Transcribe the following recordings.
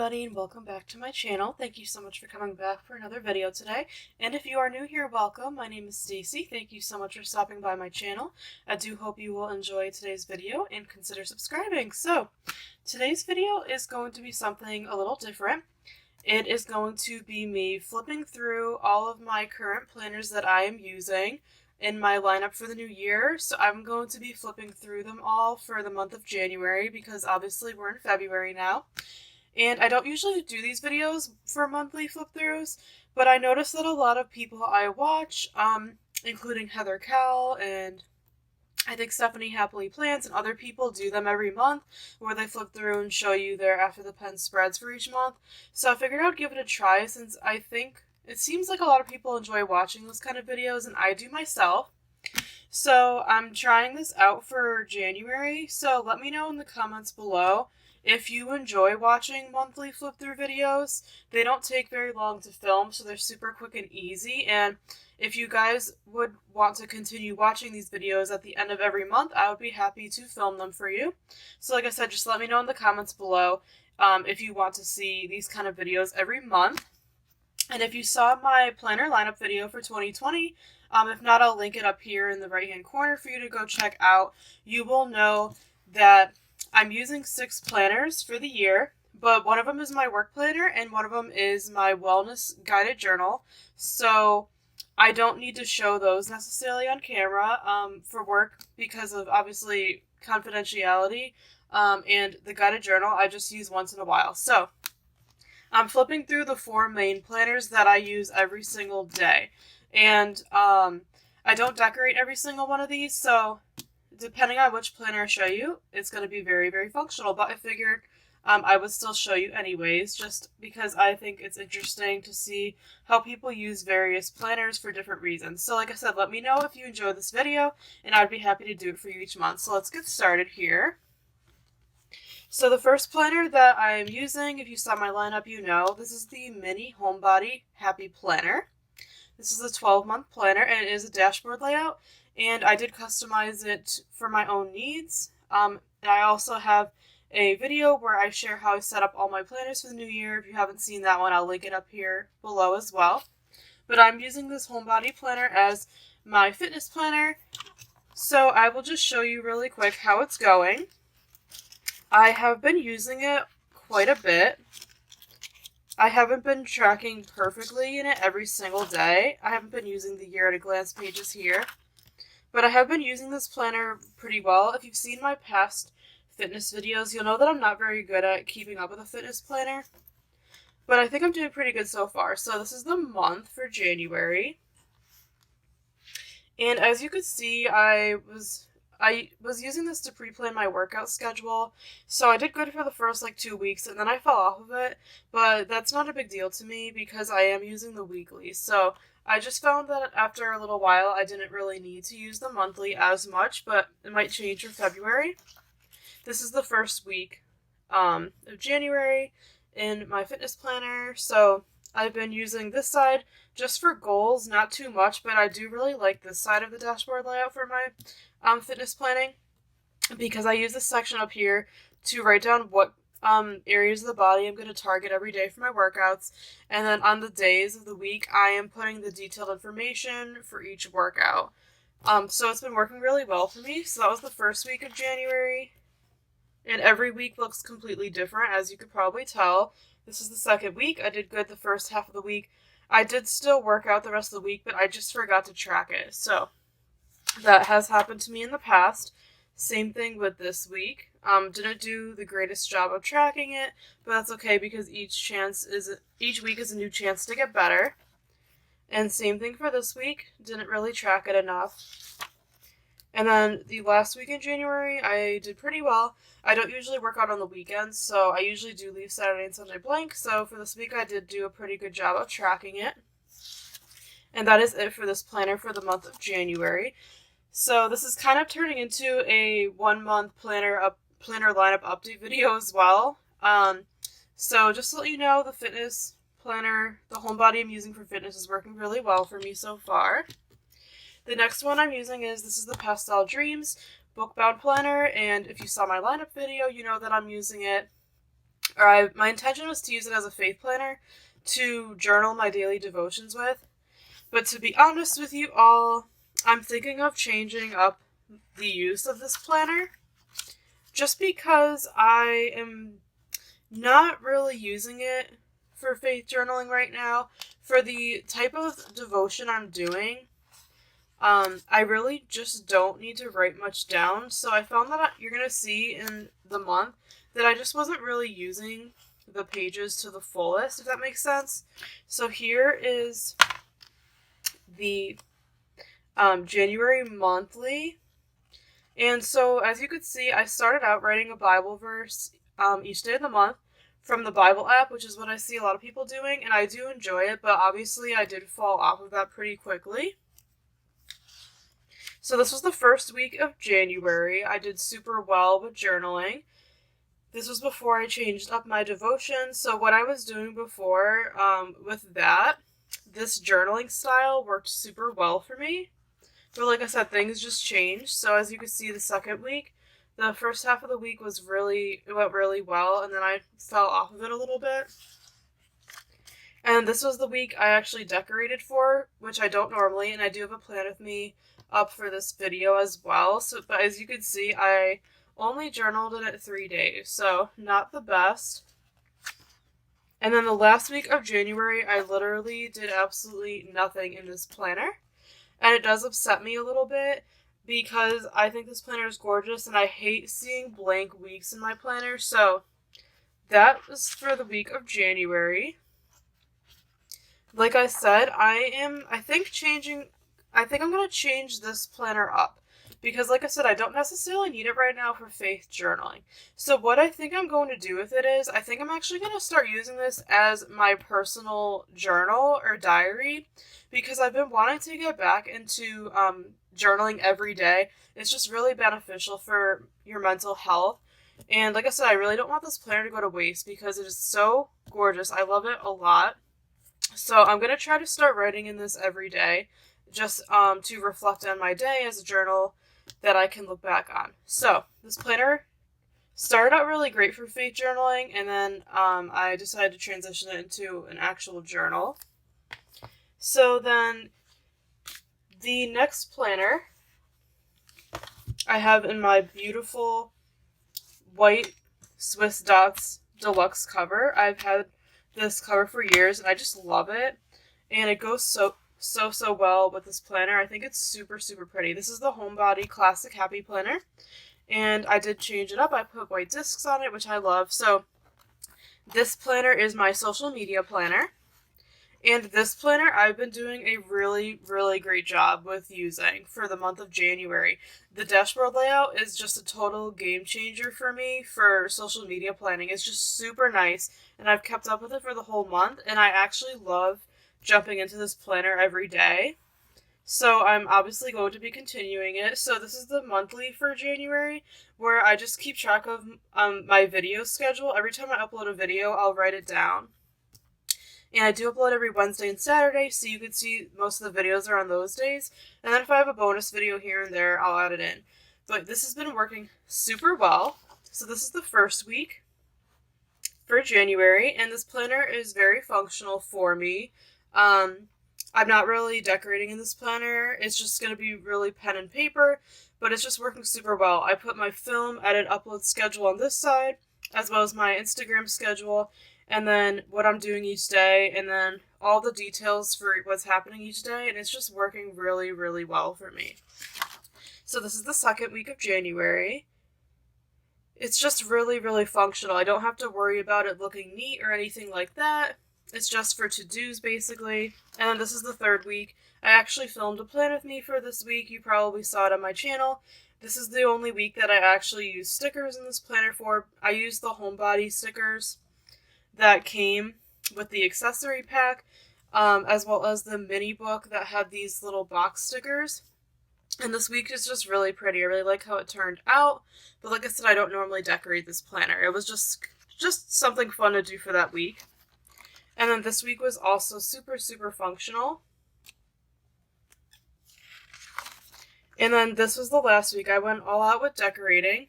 everybody, and welcome back to my channel. Thank you so much for coming back for another video today. And if you are new here, welcome. My name is Stacy. Thank you so much for stopping by my channel. I do hope you will enjoy today's video and consider subscribing. So, today's video is going to be something a little different. It is going to be me flipping through all of my current planners that I am using in my lineup for the new year. So I'm going to be flipping through them all for the month of January because obviously we're in February now. And I don't usually do these videos for monthly flip-throughs, but I noticed that a lot of people I watch, including Heather Cal and I think Stephanie Happily Plans and other people do them every month where they flip through and show you their after the pen spreads for each month. So I figured I'd give it a try since I think it seems like a lot of people enjoy watching those kind of videos and I do myself. So I'm trying this out for January, so let me know in the comments below if you enjoy watching monthly flip-through videos. They don't take very long to film, so they're super quick and easy. And if you guys would want to continue watching these videos at the end of every month, I would be happy to film them for you. So like I said, just let me know in the comments below if you want to see these kind of videos every month. And if you saw my planner lineup video for 2020, if not, I'll link it up here in the right-hand corner for you to go check out. You will know that I'm using 6 planners for the year, but one of them is my work planner and one of them is my wellness guided journal. So I don't need to show those necessarily on camera for work because of obviously confidentiality, and the guided journal I just use once in a while. So I'm flipping through the 4 main planners that I use every single day, and I don't decorate every single one of these, so depending on which planner I show you, it's going to be very, very functional, but I figured I would still show you anyways, just because I think it's interesting to see how people use various planners for different reasons. So like I said, let me know if you enjoyed this video, and I'd be happy to do it for you each month. So let's get started here. So the first planner that I am using, if you saw my lineup, you know, this is the Mini Homebody Happy Planner. This is a 12-month planner, and it is a dashboard layout. And I did customize it for my own needs. And I also have a video where I share how I set up all my planners for the new year. If you haven't seen that one, I'll link it up here below as well. But I'm using this Homebody planner as my fitness planner. So I will just show you really quick how it's going. I have been using it quite a bit. I haven't been tracking perfectly in it every single day. I haven't been using the year at a glance pages here. But I have been using this planner pretty well. If you've seen my past fitness videos, you'll know that I'm not very good at keeping up with a fitness planner. But I think I'm doing pretty good so far. So this is the month for January. And as you can see, I was using this to pre-plan my workout schedule. So I did good for the first 2 weeks and then I fell off of it. But that's not a big deal to me because I am using the weekly. So I just found that after a little while, I didn't really need to use the monthly as much, but it might change for February. This is the first week of January in my fitness planner, so I've been using this side just for goals, not too much, but I do really like this side of the dashboard layout for my fitness planning because I use this section up here to write down what areas of the body I'm going to target every day for my workouts, and then on the days of the week I am putting the detailed information for each workout. So it's been working really well for me. So that was the first week of January, and every week looks completely different, as you could probably tell. This is the second week. I did good the first half of the week. I did still work out the rest of the week, but I just forgot to track it. So that has happened to me in the past. Same thing with this week. Didn't do the greatest job of tracking it, but that's okay because each week is a new chance to get better. And same thing for this week. Didn't really track it enough. And then the last week in January, I did pretty well. I don't usually work out on the weekends, so I usually do leave Saturday and Sunday blank. So for this week, I did do a pretty good job of tracking it. And that is it for this planner for the month of January. So this is kind of turning into a 1-month planner lineup update video as well. So just to let you know, the fitness planner, the Homebody I'm using for fitness, is working really well for me so far. The next one I'm using this is the Pastel Dreams book bound planner, and if you saw my lineup video, you know that I'm using it my intention was to use it as a faith planner to journal my daily devotions with. But to be honest with you all, I'm thinking of changing up the use of this planner just because I am not really using it for faith journaling right now. For the type of devotion I'm doing, I really just don't need to write much down. So I found that you're going to see in the month that I just wasn't really using the pages to the fullest, if that makes sense. So here is the January monthly. And so as you could see, I started out writing a Bible verse each day of the month from the Bible app, which is what I see a lot of people doing, and I do enjoy it, but obviously I did fall off of that pretty quickly. So this was the first week of January. I did super well with journaling. This was before I changed up my devotion. So what I was doing before with that, this journaling style worked super well for me. But like I said, things just changed. So as you can see, the second week, the first half of the week it went really well, and then I fell off of it a little bit. And this was the week I actually decorated for, which I don't normally, and I do have a plan with me up for this video as well. So, but as you can see, I only journaled in it 3 days, so not the best. And then the last week of January, I literally did absolutely nothing in this planner. And it does upset me a little bit because I think this planner is gorgeous and I hate seeing blank weeks in my planner. So that was for the week of January. Like I said, I think I'm going to change this planner up. Because like I said, I don't necessarily need it right now for faith journaling. So what I think I'm going to do with it is, I think I'm actually going to start using this as my personal journal or diary. Because I've been wanting to get back into journaling every day. It's just really beneficial for your mental health. And like I said, I really don't want this planner to go to waste because it is so gorgeous. I love it a lot. So I'm going to try to start writing in this every day. Just to reflect on my day as a journal that I can look back on. So this planner started out really great for faith journaling, and then I decided to transition it into an actual journal. So then the next planner I have in my beautiful white Swiss Dots deluxe cover. I've had this cover for years and I just love it, and it goes so well with this planner. I think it's super pretty. This is the Homebody Classic Happy Planner, and I did change it up. I put white discs on it, which I love. So this planner is my social media planner, and this planner I've been doing a really great job with using for the month of January. The dashboard layout is just a total game changer for me for social media planning. It's just super nice, and I've kept up with it for the whole month, and I actually love jumping into this planner every day. So I'm obviously going to be continuing it. So this is the monthly for January, where I just keep track of my video schedule. Every time I upload a video, I'll write it down. And I do upload every Wednesday and Saturday, so you can see most of the videos are on those days. And then if I have a bonus video here and there, I'll add it in. But this has been working super well. So this is the first week for January, and this planner is very functional for me. I'm not really decorating in this planner. It's just going to be really pen and paper, but it's just working super well. I put my film, edit, upload schedule on this side, as well as my Instagram schedule, and then what I'm doing each day, and then all the details for what's happening each day, and it's just working really well for me. So this is the second week of January. It's just really functional. I don't have to worry about it looking neat or anything like that. It's just for to-dos, basically. And then this is the third week. I actually filmed a plan with me for this week. You probably saw it on my channel. This is the only week that I actually use stickers in this planner for. I used the Homebody stickers that came with the accessory pack, as well as the mini book that had these little box stickers. And this week is just really pretty. I really like how it turned out. But like I said, I don't normally decorate this planner. It was just something fun to do for that week. And then this week was also super functional. And then this was the last week. I went all out with decorating.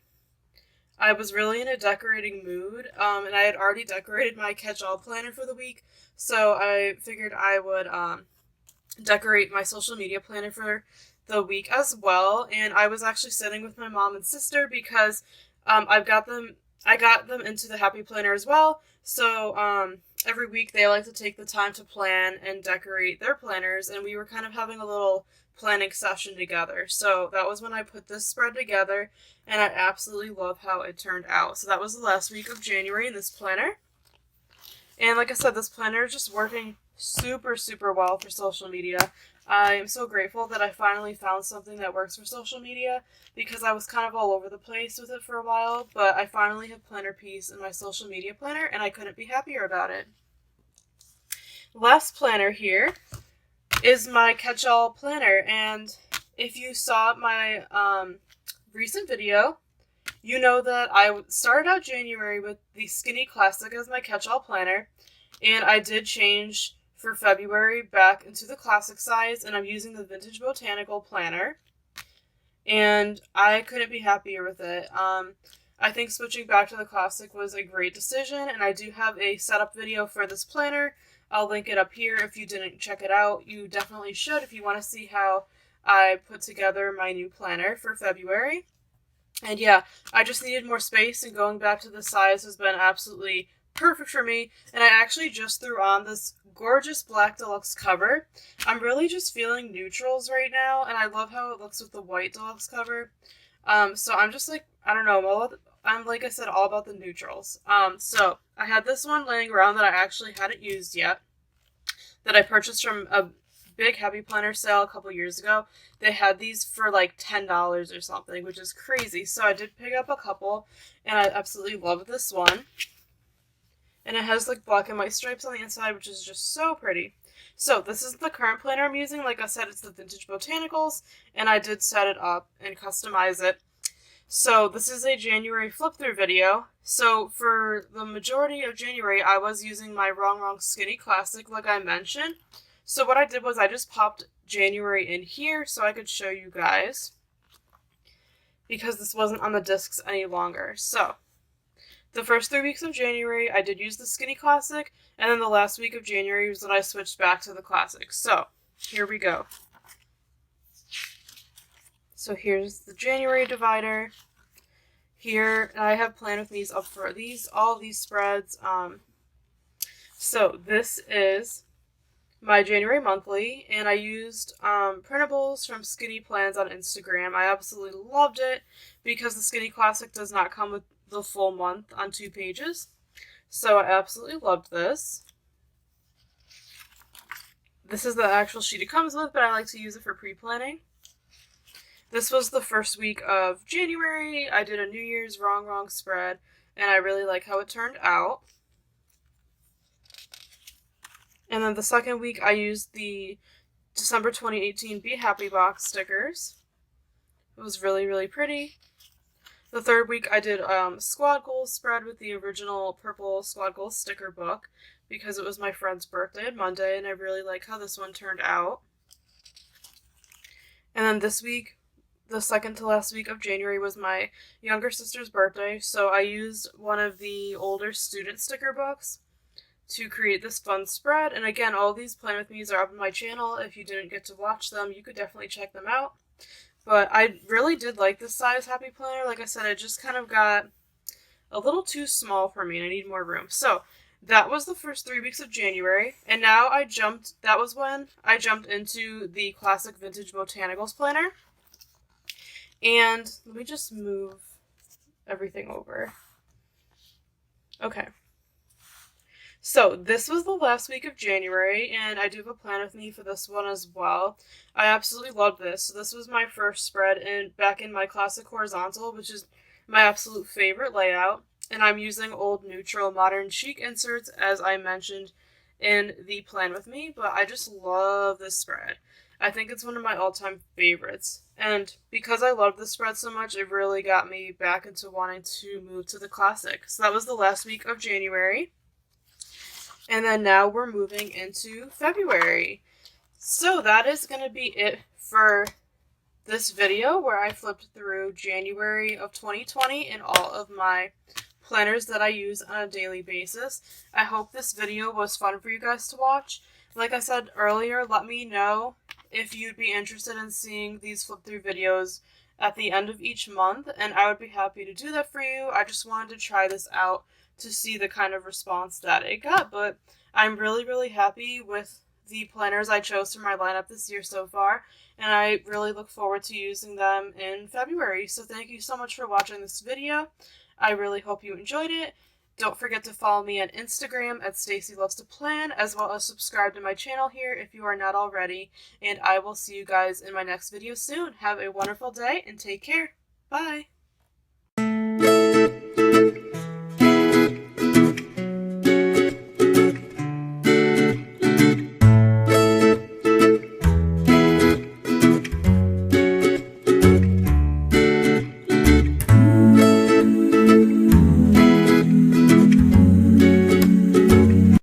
I was really in a decorating mood, and I had already decorated my catch-all planner for the week, so I figured I would decorate my social media planner for the week as well. And I was actually sitting with my mom and sister because I got them into the Happy Planner as well. So every week they like to take the time to plan and decorate their planners, and we were kind of having a little planning session together. So that was when I put this spread together, and I absolutely love how it turned out. So that was the last week of January in this planner. And like I said, this planner is just working super, super well for social media. I am so grateful that I finally found something that works for social media, because I was kind of all over the place with it for a while, but I finally have planner peace in my social media planner, and I couldn't be happier about it. Last planner here is my catch-all planner, and if you saw my recent video, you know that I started out January with the Skinny Classic as my catch-all planner, and I did change for February back into the classic size, and I'm using the Vintage Botanical planner, and I couldn't be happier with it. I think switching back to the classic was a great decision, and I do have a setup video for this planner. I'll link it up here. If you didn't check it out, you definitely should if you want to see how I put together my new planner for February. And yeah, I just needed more space, and going back to the size has been absolutely perfect for me. And I actually just threw on this gorgeous black deluxe cover. I'm really just feeling neutrals right now, and I love how it looks with the white deluxe cover. So I'm just like, I don't know, I'm like I said, all about the neutrals. So I had this one laying around that I actually hadn't used yet, that I purchased from a big Happy Planner sale a couple years ago. They had these for like $10 or something, which is crazy. So I did pick up a couple, and I absolutely love this one. And it has like black and white stripes on the inside, which is just so pretty. So this is the current planner I'm using. Like I said, it's the Vintage Botanicals, and I did set it up and customize it. So this is a January flip-through video. So for the majority of January, I was using my Wrong Skinny Classic, like I mentioned. So what I did was I just popped January in here so I could show you guys, because this wasn't on the discs any longer. So the first 3 weeks of January, I did use the Skinny Classic, and then the last week of January was when I switched back to the Classic. So here we go. So here's the January divider. Here, I have Plan With Me's up for all these spreads. So this is my January monthly, and I used printables from Skinny Plans on Instagram. I absolutely loved it because the Skinny Classic does not come with the full month on 2 pages. So I absolutely loved this. This is the actual sheet it comes with, but I like to use it for pre-planning. This was the first week of January. I did a New Year's wrong spread, and I really like how it turned out. And then the second week, I used the December 2018 Be Happy box stickers. It was really, really pretty. The third week, I did Squad Goals spread with the original purple Squad Goals sticker book, because it was my friend's birthday on Monday, and I really like how this one turned out. And then this week, the second to last week of January, was my younger sister's birthday, so I used one of the older student sticker books to create this fun spread. And again, all these Plan With Me's are up on my channel. If you didn't get to watch them, you could definitely check them out. But I really did like this size Happy Planner. Like I said, it just kind of got a little too small for me, and I need more room. So that was the first 3 weeks of January, and now that was when I jumped into the Classic Vintage Botanicals planner. And let me just move everything over. Okay. So this was the last week of January, and I do have a Plan With Me for this one as well. I absolutely love this. So this was my first spread back in my Classic Horizontal, which is my absolute favorite layout. And I'm using old neutral modern chic inserts, as I mentioned in the Plan With Me, but I just love this spread. I think it's one of my all-time favorites. And because I love this spread so much, it really got me back into wanting to move to the Classic. So that was the last week of January. And then now we're moving into February. So that is going to be it for this video where I flipped through January of 2020 and all of my planners that I use on a daily basis. I hope this video was fun for you guys to watch. Like I said earlier, let me know if you'd be interested in seeing these flip through videos at the end of each month, and I would be happy to do that for you. I just wanted to try this out to see the kind of response that it got, but I'm really happy with the planners I chose for my lineup this year so far, and I really look forward to using them in February. So thank you so much for watching this video. I really hope you enjoyed it. Don't forget to follow me on Instagram at Stacy Loves to Plan, as well as subscribe to my channel here if you are not already, and I will see you guys in my next video soon. Have a wonderful day and take care. Bye!